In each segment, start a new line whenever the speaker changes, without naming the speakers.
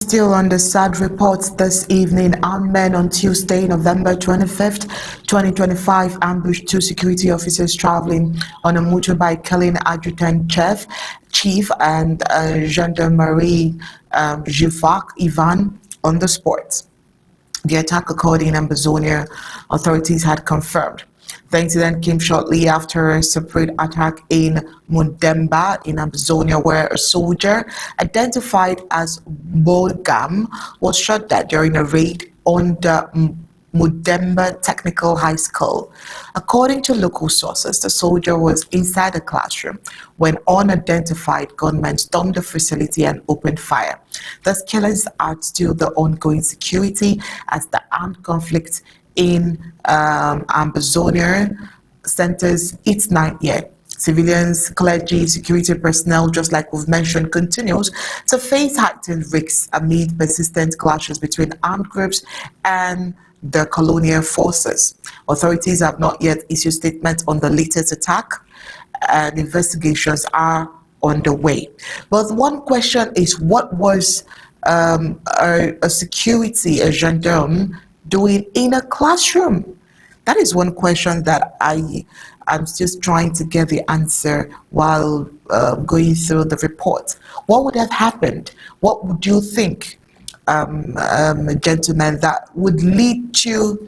Still on the sad reports this evening, armed men on Tuesday, November 25th, 2025, ambushed two security officers traveling on a motorbike, killing adjutant chief and gendarmerie Ivan on the spot. The attack occurred in Ambazonia, authorities had confirmed. The incident came shortly after a separate attack in Mundemba in Ambazonia, where a soldier identified as Bolgam was shot dead during a raid on the Mundemba Technical High School. According to local sources, the soldier was inside the classroom when unidentified gunmen stormed the facility and opened fire. Thus, killings add to the ongoing security as the armed conflict in Ambazonia centers its ninth year. Civilians, clergy, security personnel, just like we've mentioned, continues to face heightened risks amid persistent clashes between armed groups and the colonial forces. Authorities have not yet issued statements on the latest attack, and investigations are underway. But one question is, what was a security, a gendarme, doing in a classroom? That is one question that I'm just trying to get the answer while going through the report. What would have happened? What would you think, gentlemen, that would lead to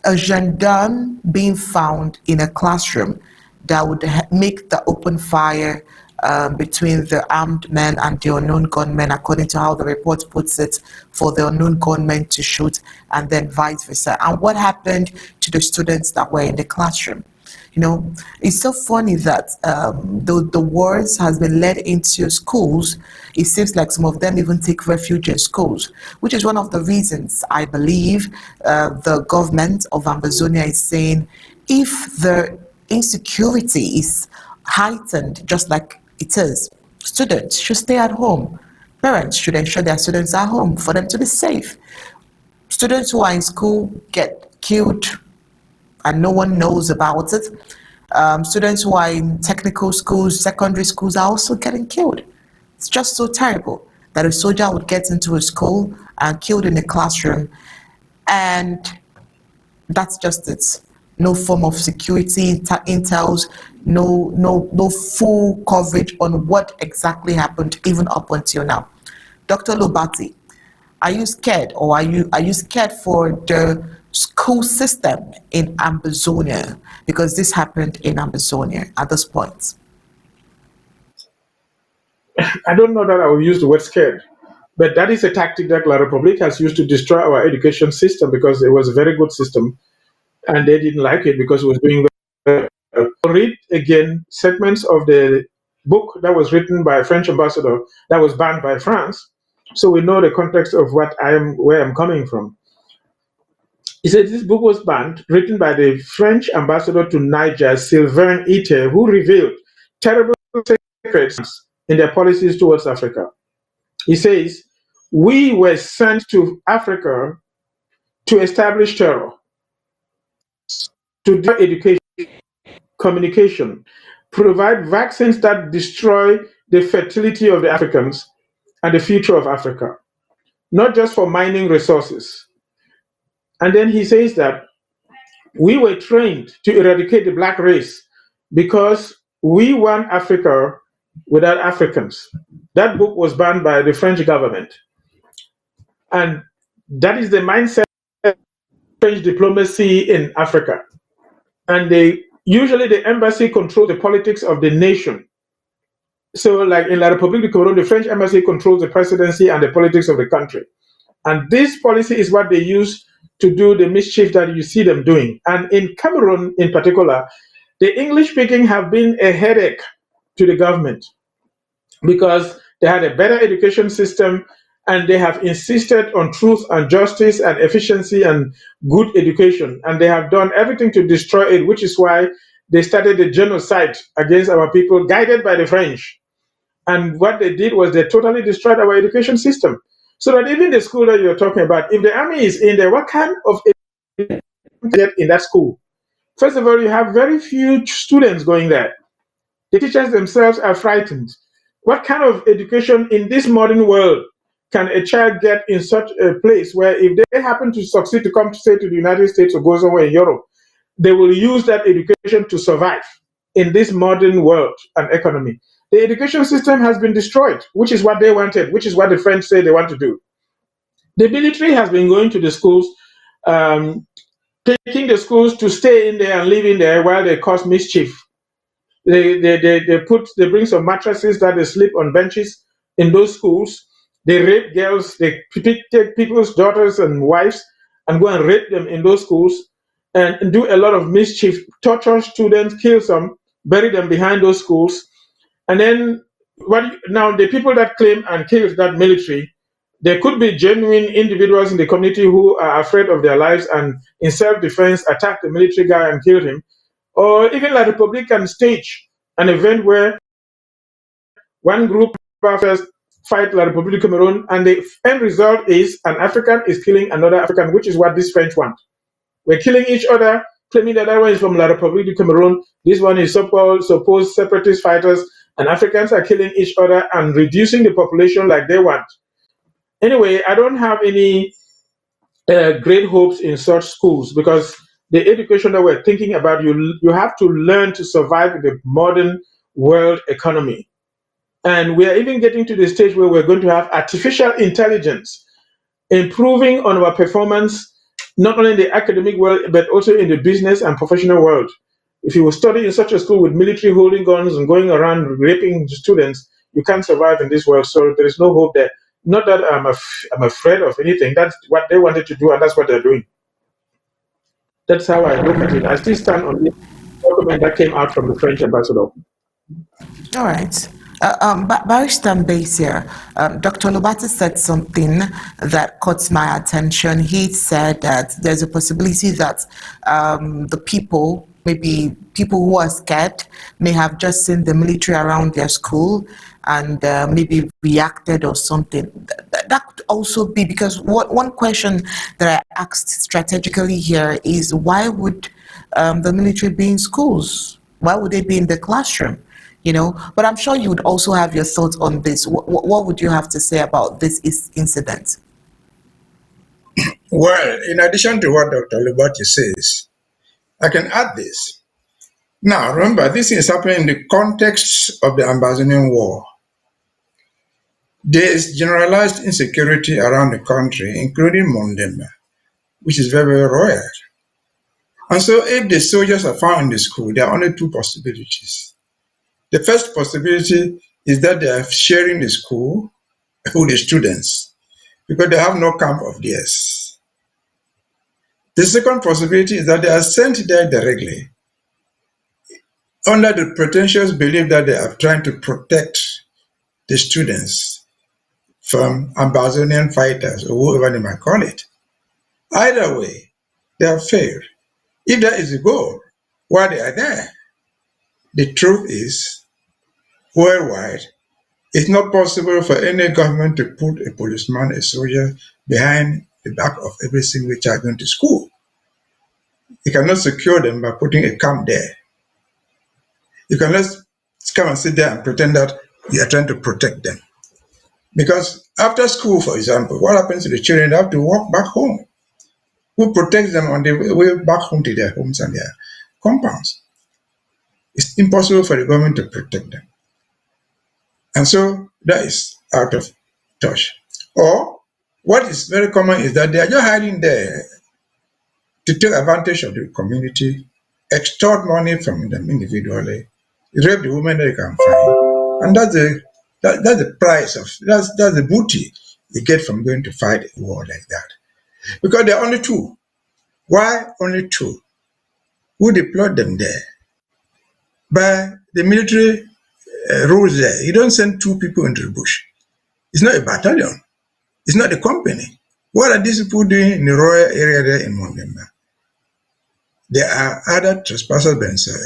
a gendarme being found in a classroom that would make the open fire between the armed men and the unknown gunmen, according to how the report puts it, for the unknown gunmen to shoot, and then vice versa? And what happened to the students that were in the classroom? You know, it's so funny that the wars has been led into schools. It seems like some of them even take refuge in schools, which is one of the reasons I believe the government of Ambazonia is saying, if the insecurity is heightened, just like it is, students should stay at home. Parents should ensure their students are home for them to be safe. Students who are in school get killed and no one knows about it. Students who are in technical schools, secondary schools, are also getting killed. It's just so terrible that a soldier would get into a school and killed in a classroom, and that's just it. No form of security intels, no full coverage on what exactly happened even up until now. Dr. Lobati, are you scared, or are you scared for the school system in Ambazonia, because this happened in Ambazonia at this point?
I don't know that I will use the word scared, but that is a tactic that La Republic has used to destroy our education system, because it was a very good system and they didn't like it because it was doing very well. Read again segments of the book that was written by a French ambassador that was banned by France, so we know the context of where I'm coming from. He said this book was banned, written by the French ambassador to Niger, Sylvain Ite, who revealed terrible secrets in their policies towards Africa. He says, we were sent to Africa to establish terror, to do education, communication, provide vaccines that destroy the fertility of the Africans and the future of Africa, not just for mining resources. And then he says that we were trained to eradicate the black race because we want Africa without Africans. That book was banned by the French government. And that is the mindset of French diplomacy in Africa. And usually the embassy controls the politics of the nation. So like in La République du Cameroun, the French embassy controls the presidency and the politics of the country. And this policy is what they use to do the mischief that you see them doing. And in Cameroon in particular, the English speaking have been a headache to the government because they had a better education system and they have insisted on truth and justice and efficiency and good education. And they have done everything to destroy it, which is why they started the genocide against our people, guided by the French. And what they did was they totally destroyed our education system. So that even the school that you're talking about, if the army is in there, what kind of education get in that school? First of all, you have very few students going there. The teachers themselves are frightened. What kind of education in this modern world can a child get in such a place where if they happen to succeed to come to say to the United States or go somewhere in Europe, they will use that education to survive in this modern world and economy. The education system has been destroyed, which is what they wanted, which is what the French say they want to do. The military has been going to the schools, um, taking the schools to stay in there and live in there while they cause mischief. They bring some mattresses that they sleep on benches in those schools. They rape girls. They take people's daughters and wives and go and rape them in those schools and do a lot of mischief, torture students, kill some, bury them behind those schools. And then now the people that claim and kill that military, there could be genuine individuals in the community who are afraid of their lives and in self-defense attack the military guy and kill him. Or even like Republican stage an event where one group first fight La République du Cameroun, and the end result is an African is killing another African, which is what this French want. We're killing each other, claiming that one is from La République du Cameroun, this one is supposed separatist fighters, and Africans are killing each other and reducing the population like they want. Anyway, I don't have any great hopes in such schools because the education that we're thinking about, you have to learn to survive in the modern world economy. And we are even getting to the stage where we're going to have artificial intelligence improving on our performance, not only in the academic world, but also in the business and professional world. If you study in such a school with military holding guns and going around raping students, you can't survive in this world. So there is no hope there. Not that I'm afraid of anything. That's what they wanted to do, and that's what they're doing. That's how I look at it. I still stand on the document that came out from the French ambassador.
All right. Barrister Mbese, Dr. Lobata said something that caught my attention. He said that there's a possibility that the people, maybe people who are scared, may have just seen the military around their school and maybe reacted or something. That could also be because one question that I asked strategically here is why would the military be in schools? Why would they be in the classroom? But I'm sure you would also have your thoughts on this. What would you have to say about this incident?
Well, in addition to what Dr. Lubati says, I can add this. Now, remember, this is happening in the context of the Ambazonian War. There is generalized insecurity around the country, including Mundemba, which is very, very royal. And so if the soldiers are found in the school, there are only two possibilities. The first possibility is that they are sharing the school with the students because they have no camp of theirs. The second possibility is that they are sent there directly under the pretentious belief that they are trying to protect the students from Ambazonian fighters or whoever they might call it. Either way, they have failed. If that is the goal, why they are there? The truth is, worldwide, it's not possible for any government to put a policeman, a soldier, behind the back of every single child going to school. You cannot secure them by putting a camp there. You cannot come and sit there and pretend that you are trying to protect them. Because after school, for example, what happens to the children? They have to walk back home. Who protects them on the way back home to their homes and their compounds? It's impossible for the government to protect them. And so that is out of touch. Or what is very common is that they are just hiding there to take advantage of the community, extort money from them individually, rape the women they can find. And that's the price of, that's the booty you get from going to fight a war like that. Because there are only two. Why only two? Who deployed them there? By the military rules there. You don't send two people into the bush. It's not a battalion. It's not a company. What are these people doing in the royal area there in Mundemba? They are either trespassers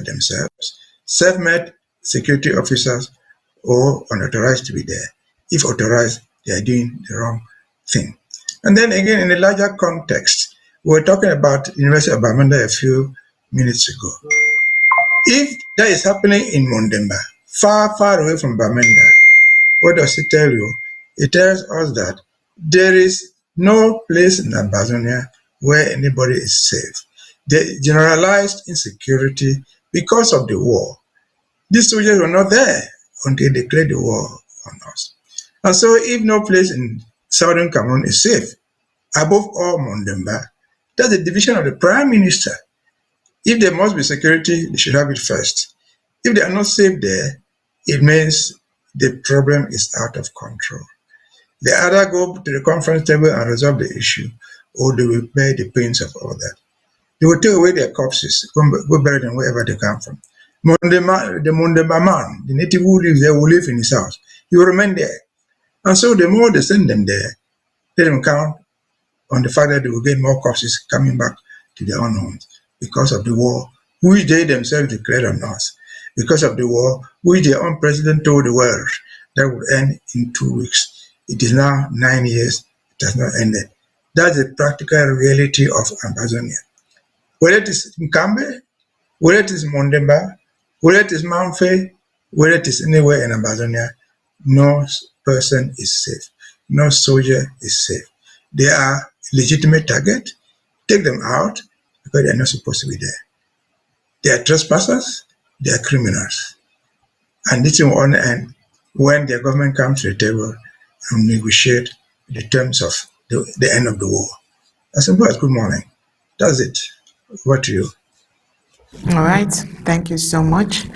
themselves, self-made security officers, or unauthorized to be there. If authorized, they are doing the wrong thing. And then again, in a larger context, we were talking about University of Bamenda a few minutes ago. If that is happening in Mundemba, far, far away from Bamenda, what does it tell you? It tells us that There is no place in Ambazonia where anybody is safe. The generalized insecurity because of the war. These soldiers were not there until they declared the war on us. And so if no place in southern Cameroon is safe, above all Mundemba, that's the division of the prime minister. If there must be security, they should have it first. If they are not safe there, it means the problem is out of control. They either go to the conference table and resolve the issue, or they will bear the pains of all that. They will take away their corpses, go bury them wherever they come from. The Mundemba man, the native who lives there, will live in his house. He will remain there. And so the more they send them there, let them count on the fact that they will get more corpses coming back to their own homes because of the war, which they themselves declared on us, because of the war, which their own president told the world that would end in 2 weeks. It is now 9 years, it has not ended. That's the practical reality of Ambazonia. Whether it is Mkambe, whether it is Mundemba, whether it is Manfe, whether it is anywhere in Ambazonia, no person is safe. No soldier is safe. They are a legitimate target. Take them out because they are not supposed to be there. They are trespassers. They are criminals. And this will only end when the government comes to the table and negotiate the terms of the end of the war. As simple as good morning. That's it. Over to you.
All right. Thank you so much.